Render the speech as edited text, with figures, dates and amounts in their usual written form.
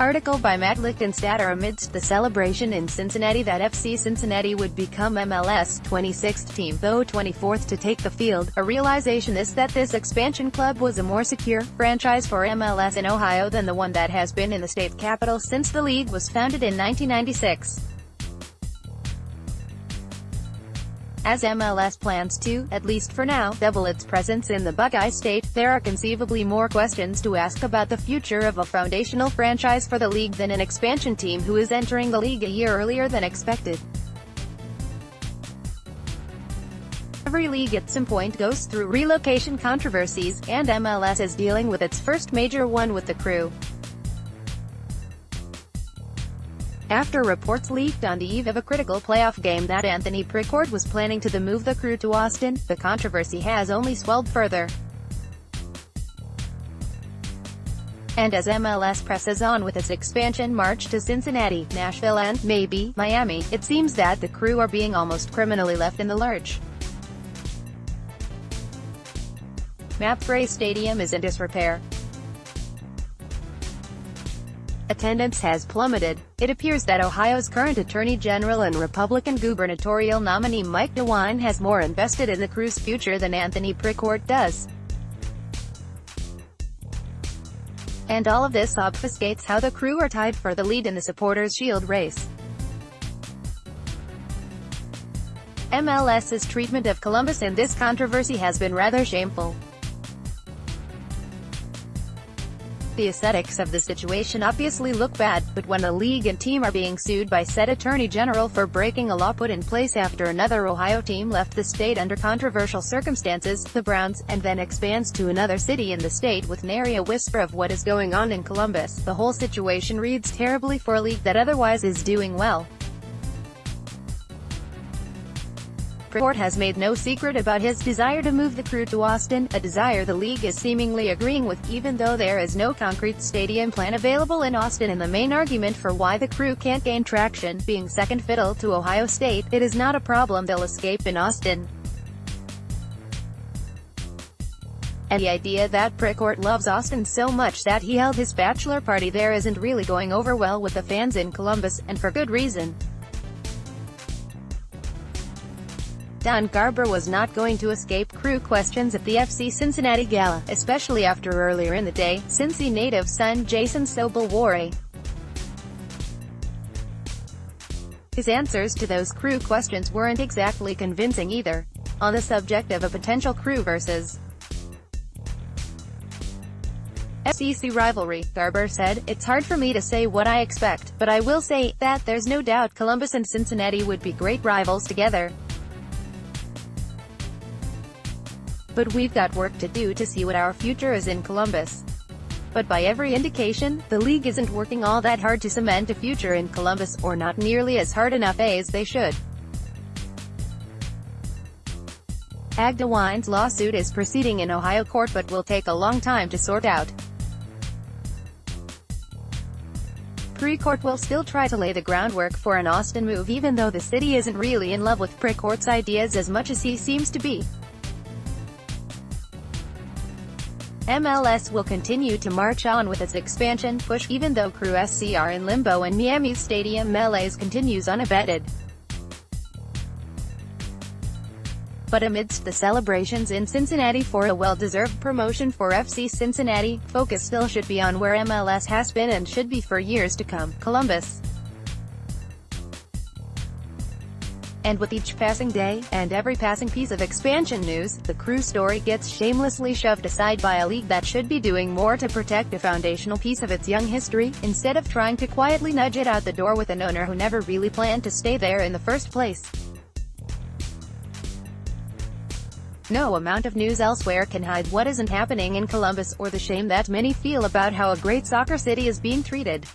Article by Matt Lichtenstadter Amidst the celebration in Cincinnati that FC Cincinnati would become MLS 26th team, though 24th to take the field, a realization is that this expansion club was a more secure franchise for MLS in Ohio than the one that has been in the state capital since the league was founded in 1996. As MLS plans to, at least for now, double its presence in the Buckeye State, there are conceivably more questions to ask about the future of a foundational franchise for the league than an expansion team who is entering the league a year earlier than expected. Every league at some point goes through relocation controversies, and MLS is dealing with its first major one with the Crew. After reports leaked on the eve of a critical playoff game that Anthony Precourt was planning to move the Crew to Austin, the controversy has only swelled further. And as MLS presses on with its expansion march to Cincinnati, Nashville and, maybe, Miami, it seems that the Crew are being almost criminally left in the lurch. MAPFRE Stadium is in disrepair. Attendance has plummeted. It appears that Ohio's current Attorney General and Republican gubernatorial nominee Mike DeWine has more invested in the Crew's future than Anthony Precourt does. And all of this obfuscates how the Crew are tied for the lead in the Supporters' Shield race. MLS's treatment of Columbus in this controversy has been rather shameful. The aesthetics of the situation obviously look bad, but when a league and team are being sued by said Attorney General for breaking a law put in place after another Ohio team left the state under controversial circumstances, the Browns, and then expands to another city in the state with nary a whisper of what is going on in Columbus, the whole situation reads terribly for a league that otherwise is doing well. Precourt has made no secret about his desire to move the Crew to Austin, a desire the league is seemingly agreeing with, even though there is no concrete stadium plan available in Austin. And the main argument for why the Crew can't gain traction, being second fiddle to Ohio State, it is not a problem they'll escape in Austin. And the idea that Precourt loves Austin so much that he held his bachelor party there isn't really going over well with the fans in Columbus, and for good reason. Don Garber was not going to escape Crew questions at the FC Cincinnati Gala, especially after earlier in the day, Cincy native son Jason Sobel wore a. His answers to those Crew questions weren't exactly convincing either. On the subject of a potential Crew vs. SEC rivalry, Garber said, "It's hard for me to say what I expect, but I will say that there's no doubt Columbus and Cincinnati would be great rivals together. But we've got work to do to see what our future is in Columbus." But by every indication, the league isn't working all that hard to cement a future in Columbus, or not nearly as hard enough as they should. DeWine's lawsuit is proceeding in Ohio court but will take a long time to sort out. Precourt will still try to lay the groundwork for an Austin move, even though the city isn't really in love with Precourt's ideas as much as he seems to be. MLS will continue to march on with its expansion push, even though Crew SC are in limbo and Miami's stadium malaise continues unabated. But amidst the celebrations in Cincinnati for a well-deserved promotion for FC Cincinnati, focus still should be on where MLS has been and should be for years to come, Columbus. And with each passing day, and every passing piece of expansion news, the Crew story gets shamelessly shoved aside by a league that should be doing more to protect a foundational piece of its young history, instead of trying to quietly nudge it out the door with an owner who never really planned to stay there in the first place. No amount of news elsewhere can hide what isn't happening in Columbus, or the shame that many feel about how a great soccer city is being treated.